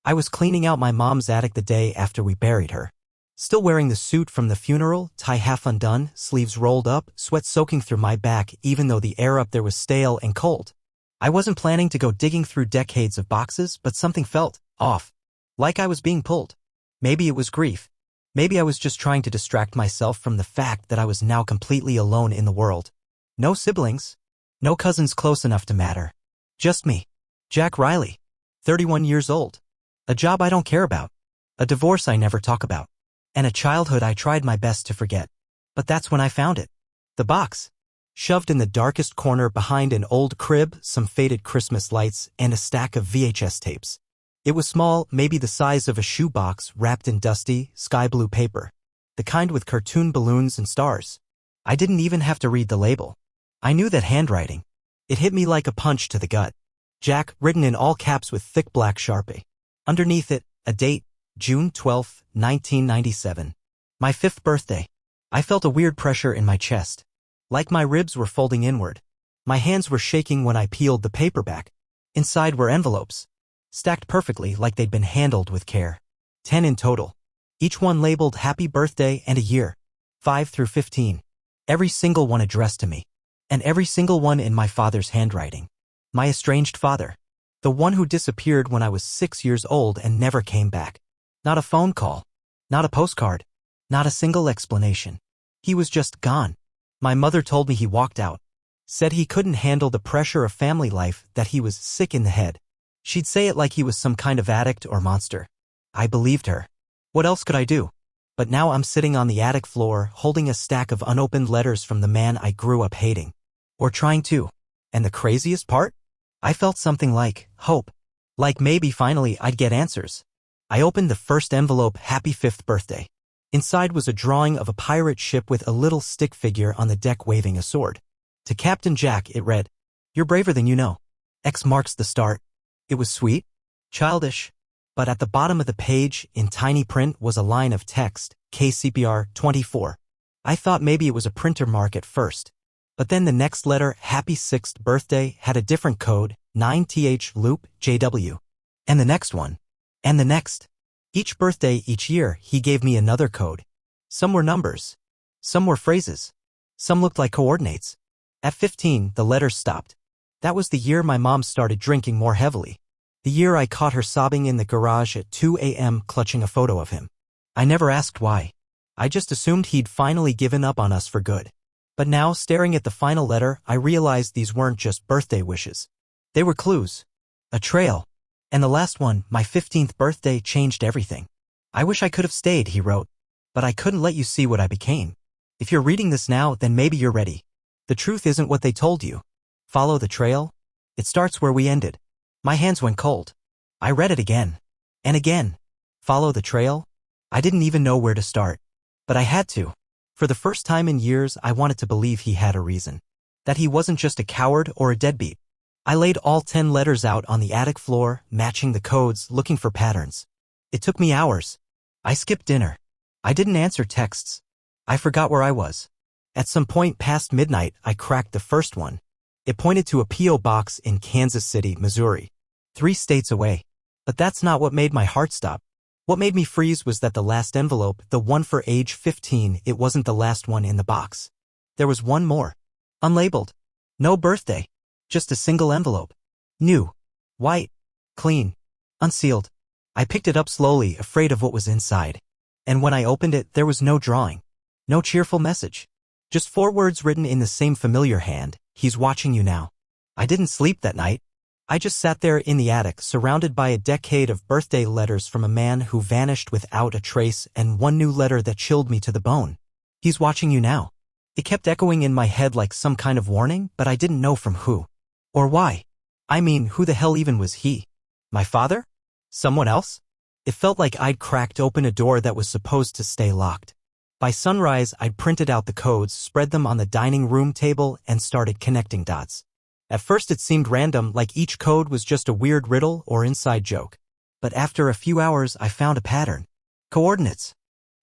I was cleaning out my mom's attic the day after we buried her. Still wearing the suit from the funeral, tie half undone, sleeves rolled up, sweat soaking through my back even though the air up there was stale and cold. I wasn't planning to go digging through decades of boxes, but something felt off. Like I was being pulled. Maybe it was grief. Maybe I was just trying to distract myself from the fact that I was now completely alone in the world. No siblings. No cousins close enough to matter. Just me. Jack Riley. 31 years old. A job I don't care about. A divorce I never talk about. And a childhood I tried my best to forget. But that's when I found it. The box. Shoved in the darkest corner behind an old crib, some faded Christmas lights, and a stack of VHS tapes. It was small, maybe the size of a shoebox, wrapped in dusty, sky blue paper. The kind with cartoon balloons and stars. I didn't even have to read the label. I knew that handwriting. It hit me like a punch to the gut. Jack, written in all caps with thick black Sharpie. Underneath it, a date, June 12, 1997. My 5th birthday. I felt a weird pressure in my chest. Like my ribs were folding inward. My hands were shaking when I peeled the paper back. Inside were envelopes. Stacked perfectly like they'd been handled with care. 10 in total. Each one labeled Happy Birthday and a year. 5 through 15. Every single one addressed to me. And every single one in my father's handwriting. My estranged father. The one who disappeared when I was 6 years old and never came back. Not a phone call. Not a postcard. Not a single explanation. He was just gone. My mother told me he walked out. Said he couldn't handle the pressure of family life, that he was sick in the head. She'd say it like he was some kind of addict or monster. I believed her. What else could I do? But now I'm sitting on the attic floor, holding a stack of unopened letters from the man I grew up hating. Or trying to. And the craziest part? I felt something like hope. Like maybe finally I'd get answers. I opened the first envelope, Happy 5th Birthday. Inside was a drawing of a pirate ship with a little stick figure on the deck waving a sword. To Captain Jack, it read, "You're braver than you know. X marks the start." It was sweet, childish, but at the bottom of the page, in tiny print, was a line of text, KCPR 24. I thought maybe it was a printer mark at first. But then the next letter, Happy 6th Birthday, had a different code, 9th loop, JW. And the next one. And the next. Each birthday, each year, he gave me another code. Some were numbers. Some were phrases. Some looked like coordinates. At 15, the letters stopped. That was the year my mom started drinking more heavily. The year I caught her sobbing in the garage at 2 a.m. clutching a photo of him. I never asked why. I just assumed he'd finally given up on us for good. But now, staring at the final letter, I realized these weren't just birthday wishes. They were clues. A trail. And the last one, my 15th birthday, changed everything. "I wish I could have stayed," he wrote. "But I couldn't let you see what I became. If you're reading this now, then maybe you're ready. The truth isn't what they told you. Follow the trail. It starts where we ended." My hands went cold. I read it again. And again. Follow the trail? I didn't even know where to start. But I had to. For the first time in years, I wanted to believe he had a reason. That he wasn't just a coward or a deadbeat. I laid all 10 letters out on the attic floor, matching the codes, looking for patterns. It took me hours. I skipped dinner. I didn't answer texts. I forgot where I was. At some point past midnight, I cracked the first one. It pointed to a P.O. box in Kansas City, Missouri. 3 states away. But that's not what made my heart stop. What made me freeze was that the last envelope, the one for age 15, it wasn't the last one in the box. There was one more. Unlabeled. No birthday. Just a single envelope. New. White. Clean. Unsealed. I picked it up slowly, afraid of what was inside. And when I opened it, there was no drawing. No cheerful message. Just 4 words written in the same familiar hand, "He's watching you now." I didn't sleep that night. I just sat there in the attic, surrounded by a decade of birthday letters from a man who vanished without a trace, and one new letter that chilled me to the bone. "He's watching you now." It kept echoing in my head like some kind of warning, but I didn't know from who. Or why. I mean, who the hell even was he? My father? Someone else? It felt like I'd cracked open a door that was supposed to stay locked. By sunrise, I'd printed out the codes, spread them on the dining room table, and started connecting dots. At first it seemed random, like each code was just a weird riddle or inside joke. But after a few hours, I found a pattern. Coordinates.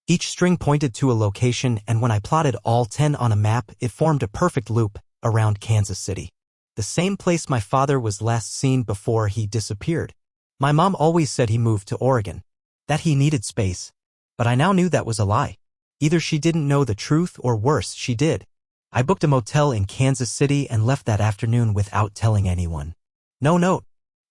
Each string pointed to a location, and when I plotted all 10 on a map, it formed a perfect loop around Kansas City. The same place my father was last seen before he disappeared. My mom always said he moved to Oregon, that he needed space. But I now knew that was a lie. Either she didn't know the truth or worse, she did. I booked a motel in Kansas City and left that afternoon without telling anyone. No note.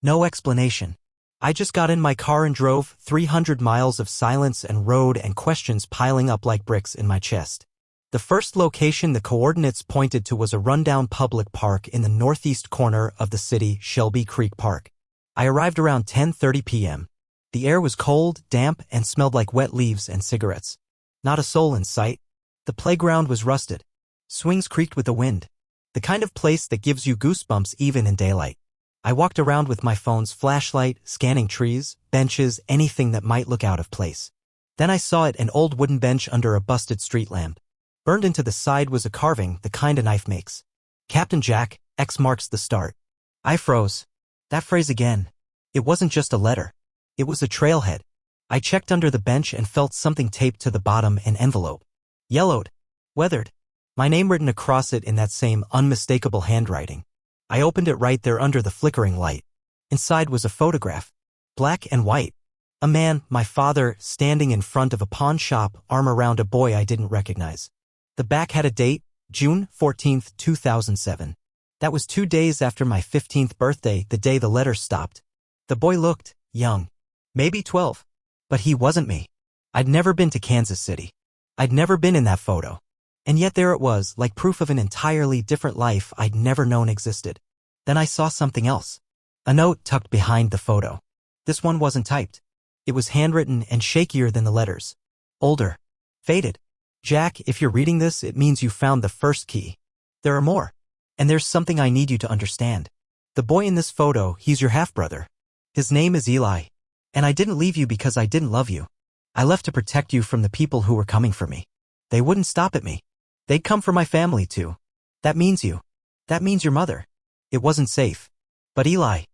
No explanation. I just got in my car and drove 300 miles of silence and road and questions piling up like bricks in my chest. The first location the coordinates pointed to was a rundown public park in the northeast corner of the city, Shelby Creek Park. I arrived around 10:30 p.m. The air was cold, damp, and smelled like wet leaves and cigarettes. Not a soul in sight. The playground was rusted. Swings creaked with the wind. The kind of place that gives you goosebumps even in daylight. I walked around with my phone's flashlight, scanning trees, benches, anything that might look out of place. Then I saw it, an old wooden bench under a busted street lamp. Burned into the side was a carving, the kind a knife makes. Captain Jack, X marks the start. I froze. That phrase again. It wasn't just a letter. It was a trailhead. I checked under the bench and felt something taped to the bottom, an envelope. Yellowed. Weathered. My name written across it in that same unmistakable handwriting. I opened it right there under the flickering light. Inside was a photograph. Black and white. A man, my father, standing in front of a pawn shop, arm around a boy I didn't recognize. The back had a date, June 14, 2007. That was 2 days after my 15th birthday, the day the letter stopped. The boy looked young. Maybe 12. But he wasn't me. I'd never been to Kansas City. I'd never been in that photo. And yet there it was, like proof of an entirely different life I'd never known existed. Then I saw something else. A note tucked behind the photo. This one wasn't typed. It was handwritten and shakier than the letters. Older. Faded. Jack, if you're reading this, it means you found the first key. There are more. And there's something I need you to understand. The boy in this photo, he's your half-brother. His name is Eli. And I didn't leave you because I didn't love you. I left to protect you from the people who were coming for me. They wouldn't stop at me. They'd come for my family too. That means you. That means your mother. It wasn't safe. But Eli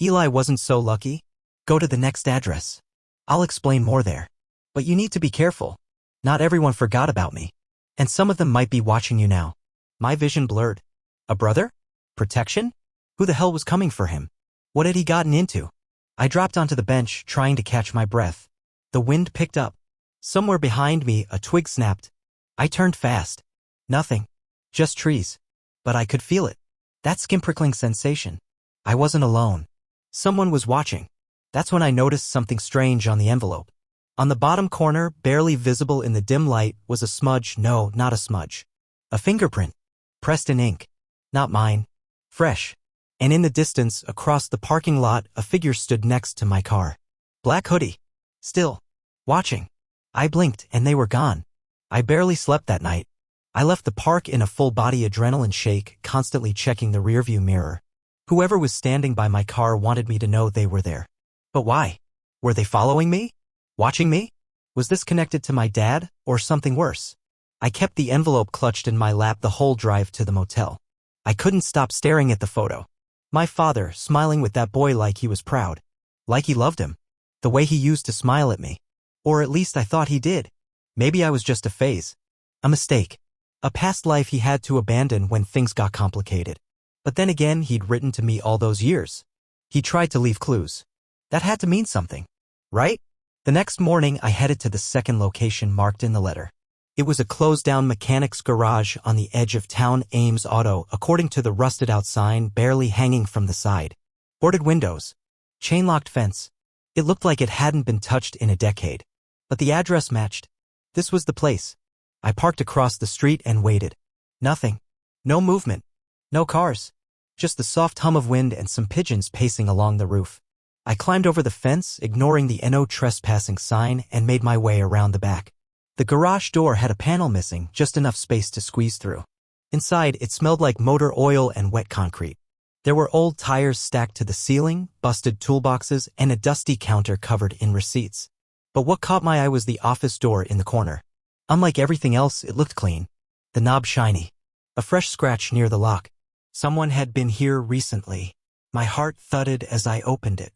wasn't so lucky. Go to the next address. I'll explain more there. But you need to be careful. Not everyone forgot about me. And some of them might be watching you now. My vision blurred. A brother? Protection? Who the hell was coming for him? What had he gotten into? I dropped onto the bench, trying to catch my breath. The wind picked up. Somewhere behind me, a twig snapped. I turned fast. Nothing. Just trees. But I could feel it. That skin-prickling sensation. I wasn't alone. Someone was watching. That's when I noticed something strange on the envelope. On the bottom corner, barely visible in the dim light, was a smudge. No, not a smudge. A fingerprint. Pressed in ink. Not mine. Fresh. And in the distance, across the parking lot, a figure stood next to my car. Black hoodie. Still. Watching. I blinked and they were gone. I barely slept that night. I left the park in a full-body adrenaline shake, constantly checking the rearview mirror. Whoever was standing by my car wanted me to know they were there. But why? Were they following me? Watching me? Was this connected to my dad, or something worse? I kept the envelope clutched in my lap the whole drive to the motel. I couldn't stop staring at the photo. My father, smiling with that boy like he was proud. Like he loved him. The way he used to smile at me. Or at least I thought he did. Maybe I was just a phase. A mistake. A past life he had to abandon when things got complicated. But then again, he'd written to me all those years. He tried to leave clues. That had to mean something. Right? The next morning, I headed to the second location marked in the letter. It was a closed-down mechanic's garage on the edge of town, Ames Auto, according to the rusted-out sign barely hanging from the side. Boarded windows. Chain-locked fence. It looked like it hadn't been touched in a decade. But the address matched. This was the place. I parked across the street and waited. Nothing. No movement. No cars. Just the soft hum of wind and some pigeons pacing along the roof. I climbed over the fence, ignoring the "No trespassing" sign, and made my way around the back. The garage door had a panel missing, just enough space to squeeze through. Inside, it smelled like motor oil and wet concrete. There were old tires stacked to the ceiling, busted toolboxes, and a dusty counter covered in receipts. But what caught my eye was the office door in the corner. Unlike everything else, it looked clean. The knob shiny. A fresh scratch near the lock. Someone had been here recently. My heart thudded as I opened it.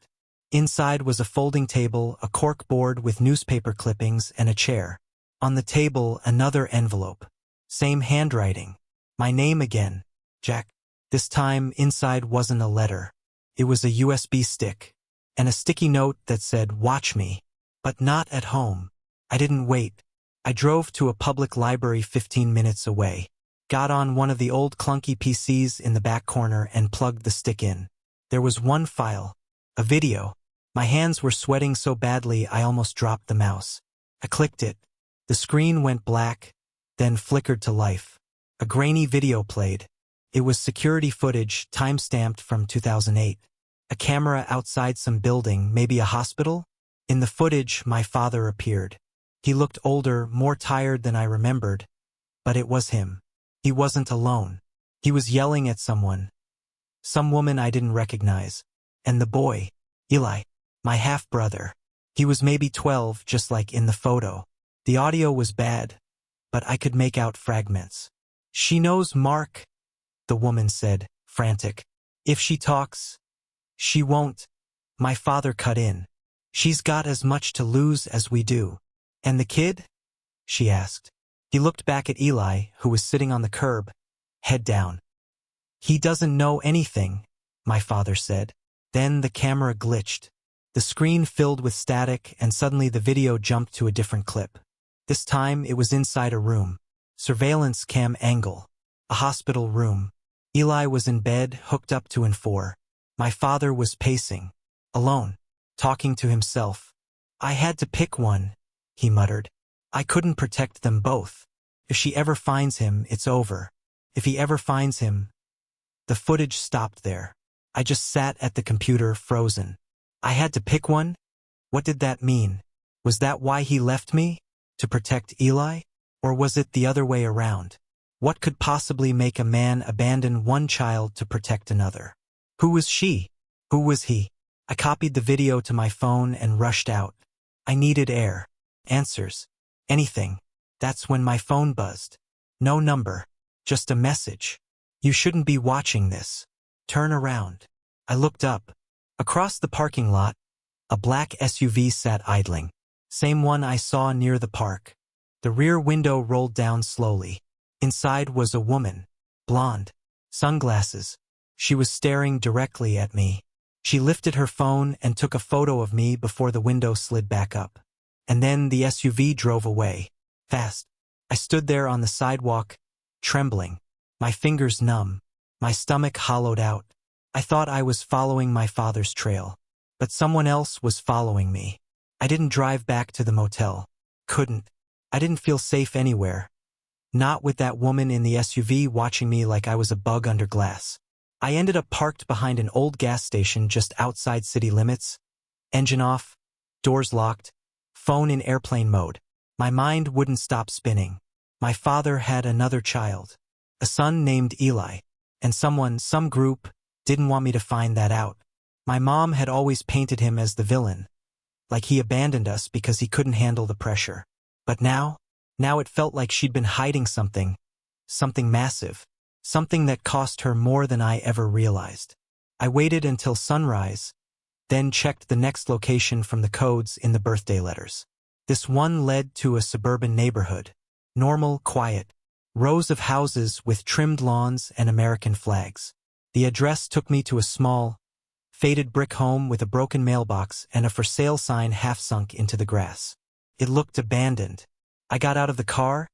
Inside was a folding table, a cork board with newspaper clippings, and a chair. On the table, another envelope. Same handwriting. My name again. Jack. This time, inside wasn't a letter. It was a USB stick. and a sticky note that said, "Watch me." But not at home. I didn't wait. I drove to a public library 15 minutes away, got on one of the old clunky PCs in the back corner and plugged the stick in. There was one file, a video. My hands were sweating so badly I almost dropped the mouse. I clicked it. The screen went black, then flickered to life. A grainy video played. It was security footage, time-stamped from 2008. A camera outside some building, maybe a hospital? In the footage, my father appeared. He looked older, more tired than I remembered, but it was him. He wasn't alone. He was yelling at someone. Some woman I didn't recognize. And the boy, Eli, my half-brother. He was maybe 12, just like in the photo. The audio was bad, but I could make out fragments. "She knows Mark," the woman said, frantic. "If she talks, she won't." My father cut in. "She's got as much to lose as we do." "And the kid?" she asked. He looked back at Eli, who was sitting on the curb, head down. "He doesn't know anything," my father said. Then the camera glitched. The screen filled with static, and suddenly the video jumped to a different clip. This time it was inside a room. Surveillance cam angle. A hospital room. Eli was in bed, hooked up to N4. My father was pacing. Alone. Talking to himself. "I had to pick one," he muttered. "I couldn't protect them both. If she ever finds him, it's over. If he ever finds him." The footage stopped there. I just sat at the computer, frozen. I had to pick one? What did that mean? Was that why he left me? To protect Eli? Or was it the other way around? What could possibly make a man abandon one child to protect another? Who was she? Who was he? I copied the video to my phone and rushed out. I needed air. Answers. Anything. That's when my phone buzzed. No number. Just a message. "You shouldn't be watching this. Turn around." I looked up. Across the parking lot, a black SUV sat idling. Same one I saw near the park. The rear window rolled down slowly. Inside was a woman. Blonde. Sunglasses. She was staring directly at me. She lifted her phone and took a photo of me before the window slid back up. And then the SUV drove away. Fast. I stood there on the sidewalk, trembling. My fingers numb. My stomach hollowed out. I thought I was following my father's trail. But someone else was following me. I didn't drive back to the motel. Couldn't. I didn't feel safe anywhere. Not with that woman in the SUV watching me like I was a bug under glass. I ended up parked behind an old gas station just outside city limits. Engine off. Doors locked. Phone in airplane mode. My mind wouldn't stop spinning. My father had another child. A son named Eli. And some group, didn't want me to find that out. My mom had always painted him as the villain. Like he abandoned us because he couldn't handle the pressure. But now it felt like she'd been hiding something. Something massive. Something that cost her more than I ever realized. I waited until sunrise, then checked the next location from the codes in the birthday letters. This one led to a suburban neighborhood. Normal, quiet. Rows of houses with trimmed lawns and American flags. The address took me to a small, faded brick home with a broken mailbox and a for sale sign half sunk into the grass. It looked abandoned. I got out of the car,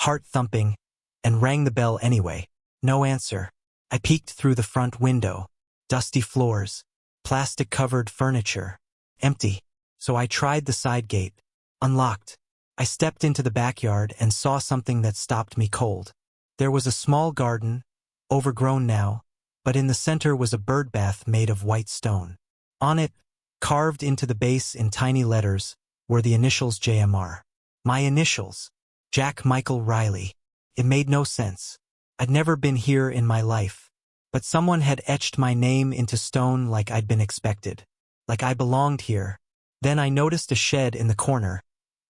heart thumping, and rang the bell anyway. No answer. I peeked through the front window. Dusty floors. Plastic-covered furniture. Empty. So I tried the side gate. Unlocked. I stepped into the backyard and saw something that stopped me cold. There was a small garden, overgrown now, but in the center was a bird bath made of white stone. On it, carved into the base in tiny letters, were the initials JMR. My initials. Jack Michael Riley. It made no sense. I'd never been here in my life. But someone had etched my name into stone like I'd been expected. Like I belonged here. Then I noticed a shed in the corner.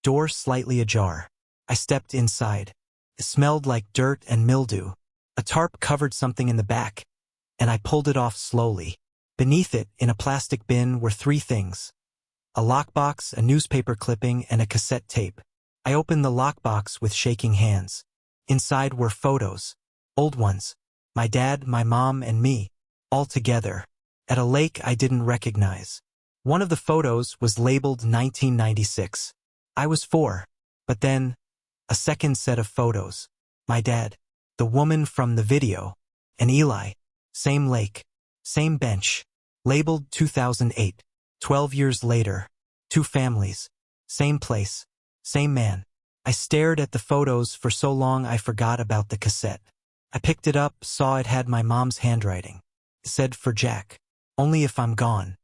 Door slightly ajar. I stepped inside. It smelled like dirt and mildew. A tarp covered something in the back, and I pulled it off slowly. Beneath it, in a plastic bin, were three things. A lockbox, a newspaper clipping, and a cassette tape. I opened the lockbox with shaking hands. Inside were photos. Old ones. My dad, my mom, and me. All together. At a lake I didn't recognize. One of the photos was labeled 1996. I was 4. But then, a second set of photos. My dad, the woman from the video, and Eli. Same lake, same bench. Labeled 2008. 12 years later. 2 families. Same place. Same man. I stared at the photos for so long I forgot about the cassette. I picked it up, saw it had my mom's handwriting. It said for Jack. Only if I'm gone.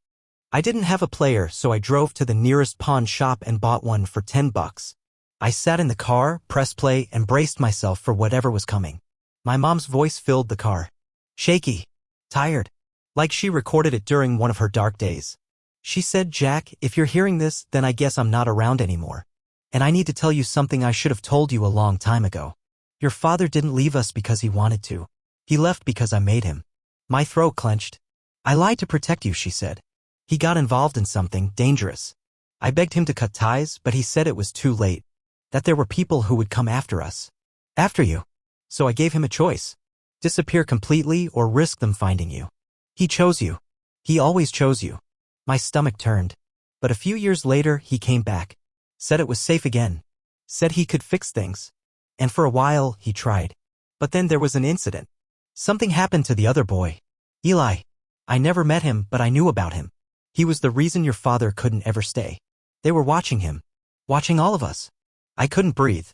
I didn't have a player, so I drove to the nearest pawn shop and bought one for $10. I sat in the car, pressed play, and braced myself for whatever was coming. My mom's voice filled the car. Shaky. Tired. Like she recorded it during one of her dark days. She said, Jack, if you're hearing this, then I guess I'm not around anymore. And I need to tell you something I should have told you a long time ago. Your father didn't leave us because he wanted to. He left because I made him. My throat clenched. I lied to protect you, she said. He got involved in something dangerous. I begged him to cut ties, but he said it was too late. That there were people who would come after us. After you. So I gave him a choice. Disappear completely or risk them finding you. He chose you. He always chose you. My stomach turned. But a few years later, he came back. Said it was safe again. Said he could fix things. And for a while, he tried. But then there was an incident. Something happened to the other boy. Eli. I never met him, but I knew about him. He was the reason your father couldn't ever stay. They were watching him. Watching all of us. I couldn't breathe.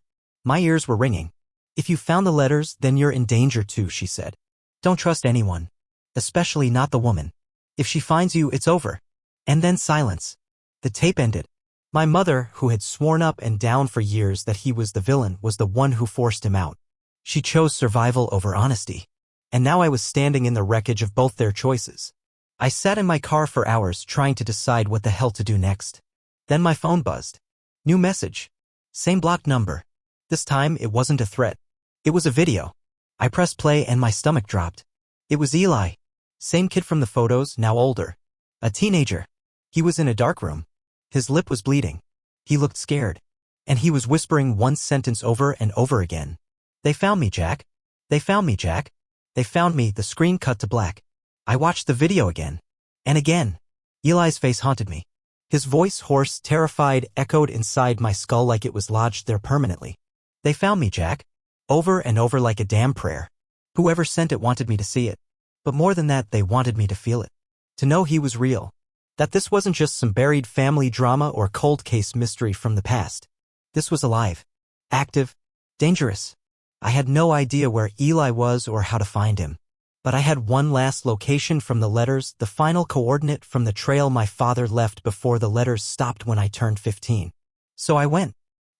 My ears were ringing. If you found the letters, then you're in danger too, she said. Don't trust anyone. Especially not the woman. If she finds you, it's over. And then silence. The tape ended. My mother, who had sworn up and down for years that he was the villain, was the one who forced him out. She chose survival over honesty. And now I was standing in the wreckage of both their choices. I sat in my car for hours trying to decide what the hell to do next. Then my phone buzzed. New message. Same blocked number. This time it wasn't a threat. It was a video. I pressed play and my stomach dropped. It was Eli. Same kid from the photos, now older. A teenager. He was in a dark room. His lip was bleeding. He looked scared. And he was whispering one sentence over and over again. They found me, Jack. They found me, Jack. They found me. The screen cut to black. I watched the video again. And again. Eli's face haunted me. His voice, hoarse, terrified, echoed inside my skull like it was lodged there permanently. They found me, Jack. Over and over like a damn prayer. Whoever sent it wanted me to see it. But more than that, they wanted me to feel it. To know he was real. That this wasn't just some buried family drama or cold case mystery from the past. This was alive. Active. Dangerous. I had no idea where Eli was or how to find him. But I had one last location from the letters, the final coordinate from the trail my father left before the letters stopped when I turned 15. So I went.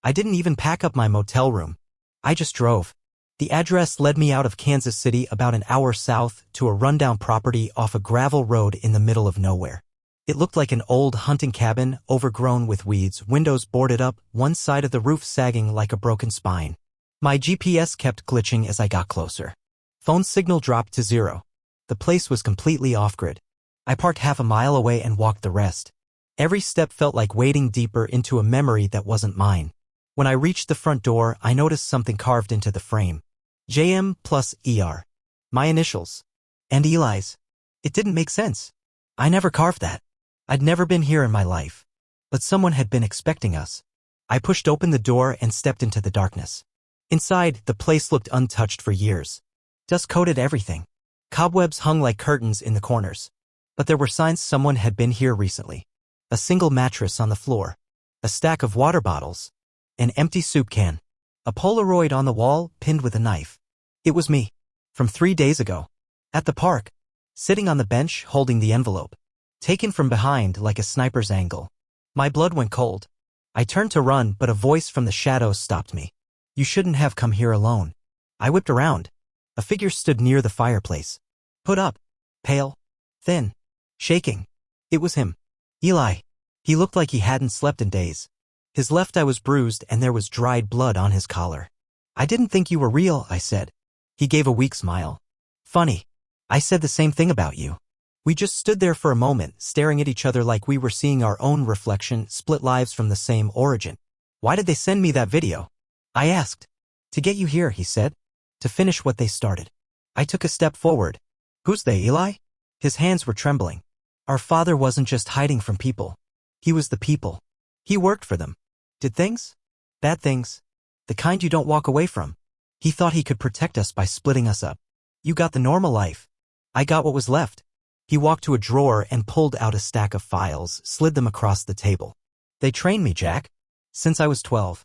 I didn't even pack up my motel room. I just drove. The address led me out of Kansas City about an hour south to a rundown property off a gravel road in the middle of nowhere. It looked like an old hunting cabin, overgrown with weeds, windows boarded up, one side of the roof sagging like a broken spine. My GPS kept glitching as I got closer. Phone signal dropped to 0. The place was completely off-grid. I parked half a mile away and walked the rest. Every step felt like wading deeper into a memory that wasn't mine. When I reached the front door, I noticed something carved into the frame. JM plus ER. My initials. And Eli's. It didn't make sense. I never carved that. I'd never been here in my life. But someone had been expecting us. I pushed open the door and stepped into the darkness. Inside, the place looked untouched for years. Dust coated everything. Cobwebs hung like curtains in the corners. But there were signs someone had been here recently. A single mattress on the floor. A stack of water bottles. An empty soup can. A Polaroid on the wall, pinned with a knife. It was me. From 3 days ago. At the park. Sitting on the bench, holding the envelope. Taken from behind like a sniper's angle. My blood went cold. I turned to run, but a voice from the shadows stopped me. You shouldn't have come here alone. I whipped around. A figure stood near the fireplace. Put up. Pale. Thin. Shaking. It was him. Eli. He looked like he hadn't slept in days. His left eye was bruised and there was dried blood on his collar. I didn't think you were real, I said. He gave a weak smile. Funny. I said the same thing about you. We just stood there for a moment, staring at each other like we were seeing our own reflection, split lives from the same origin. Why did they send me that video? I asked. To get you here, he said. To finish what they started. I took a step forward. Who's they, Eli? His hands were trembling. Our father wasn't just hiding from people. He was the people. He worked for them. Did things? Bad things. The kind you don't walk away from. He thought he could protect us by splitting us up. You got the normal life. I got what was left. He walked to a drawer and pulled out a stack of files, slid them across the table. They trained me, Jack. Since I was 12.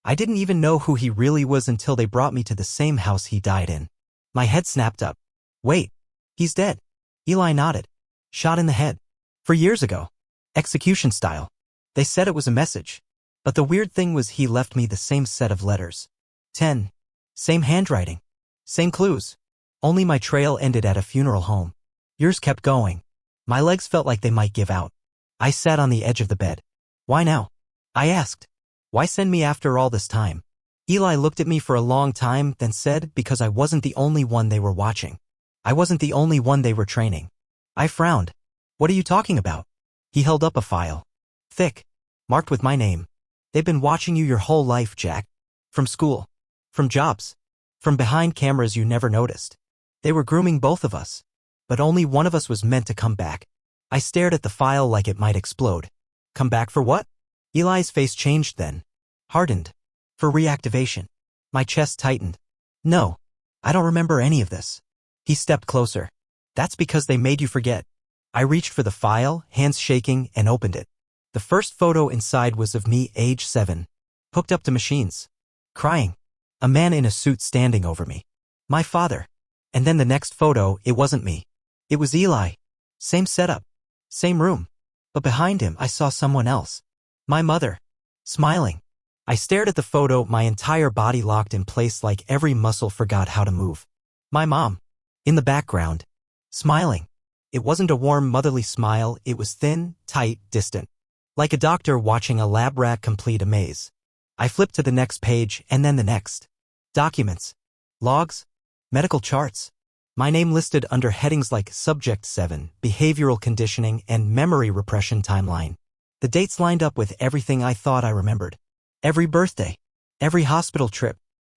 I didn't even know who he really was until they brought me to the same house he died in. My head snapped up. Wait. He's dead. Eli nodded. Shot in the head. 4 years ago. Execution style. They said it was a message. But the weird thing was he left me the same set of letters. 10. Same handwriting. Same clues. Only my trail ended at a funeral home. Yours kept going. My legs felt like they might give out. I sat on the edge of the bed. Why now? I asked. Why send me after all this time? Eli looked at me for a long time, then said, because I wasn't the only one they were watching. I wasn't the only one they were training. I frowned. What are you talking about? He held up a file. Thick. Marked with my name. They've been watching you your whole life, Jack. From school. From jobs. From behind cameras you never noticed. They were grooming both of us. But only one of us was meant to come back. I stared at the file like it might explode. Come back for what? Eli's face changed then. Hardened. For reactivation. My chest tightened. No. I don't remember any of this. He stepped closer. That's because they made you forget. I reached for the file, hands shaking, and opened it. The first photo inside was of me, age 7. Hooked up to machines. Crying. A man in a suit standing over me. My father. And then the next photo, it wasn't me. It was Eli. Same setup. Same room. But behind him I saw someone else. My mother. Smiling. I stared at the photo, my entire body locked in place like every muscle forgot how to move. My mom. In the background. Smiling. It wasn't a warm motherly smile, it was thin, tight, distant. Like a doctor watching a lab rat complete a maze. I flipped to the next page and then the next. Documents. Logs. Medical charts. My name listed under headings like Subject 7, Behavioral Conditioning, and Memory Repression Timeline. The dates lined up with everything I thought I remembered. Every birthday. Every hospital trip.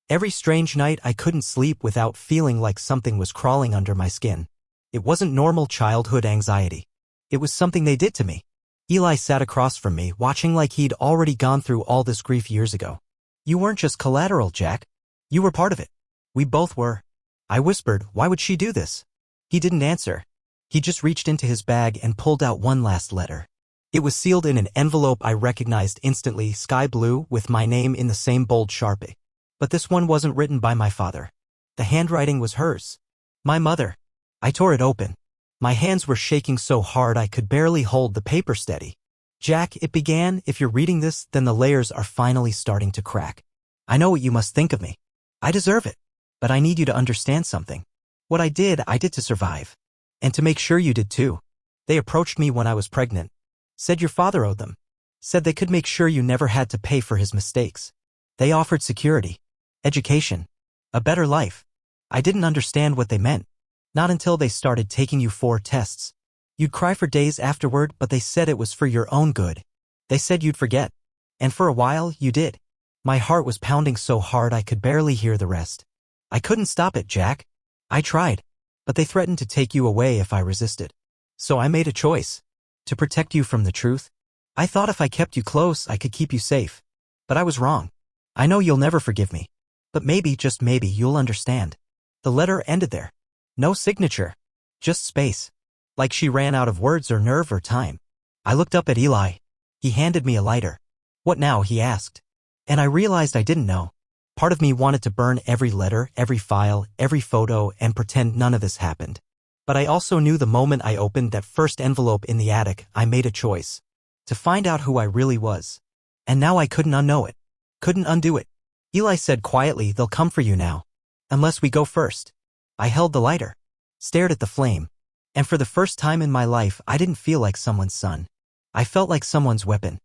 Every strange night I couldn't sleep without feeling like something was crawling under my skin. It wasn't normal childhood anxiety. It was something they did to me. Eli sat across from me, watching like he'd already gone through all this grief years ago. You weren't just collateral, Jack. You were part of it. We both were. I whispered, why would she do this? He didn't answer. He just reached into his bag and pulled out one last letter. It was sealed in an envelope I recognized instantly, sky blue, with my name in the same bold Sharpie. But this one wasn't written by my father. The handwriting was hers. My mother. I tore it open. My hands were shaking so hard I could barely hold the paper steady. Jack, it began, if you're reading this, then the layers are finally starting to crack. I know what you must think of me. I deserve it. But I need you to understand something. What I did to survive. And to make sure you did too. They approached me when I was pregnant. Said your father owed them. Said they could make sure you never had to pay for his mistakes. They offered security. Education. A better life. I didn't understand what they meant. Not until they started taking you 4 tests. You'd cry for days afterward, but they said it was for your own good. They said you'd forget. And for a while, you did. My heart was pounding so hard I could barely hear the rest. I couldn't stop it, Jack. I tried. But they threatened to take you away if I resisted. So I made a choice. To protect you from the truth. I thought if I kept you close, I could keep you safe. But I was wrong. I know you'll never forgive me. But maybe, just maybe, you'll understand. The letter ended there. No signature. Just space. Like she ran out of words or nerve or time. I looked up at Eli. He handed me a lighter. What now? He asked. And I realized I didn't know. Part of me wanted to burn every letter, every file, every photo, and pretend none of this happened. But I also knew the moment I opened that first envelope in the attic, I made a choice. To find out who I really was. And now I couldn't unknow it. Couldn't undo it. Eli said quietly, they'll come for you now. Unless we go first. I held the lighter. Stared at the flame. And for the first time in my life, I didn't feel like someone's son. I felt like someone's weapon.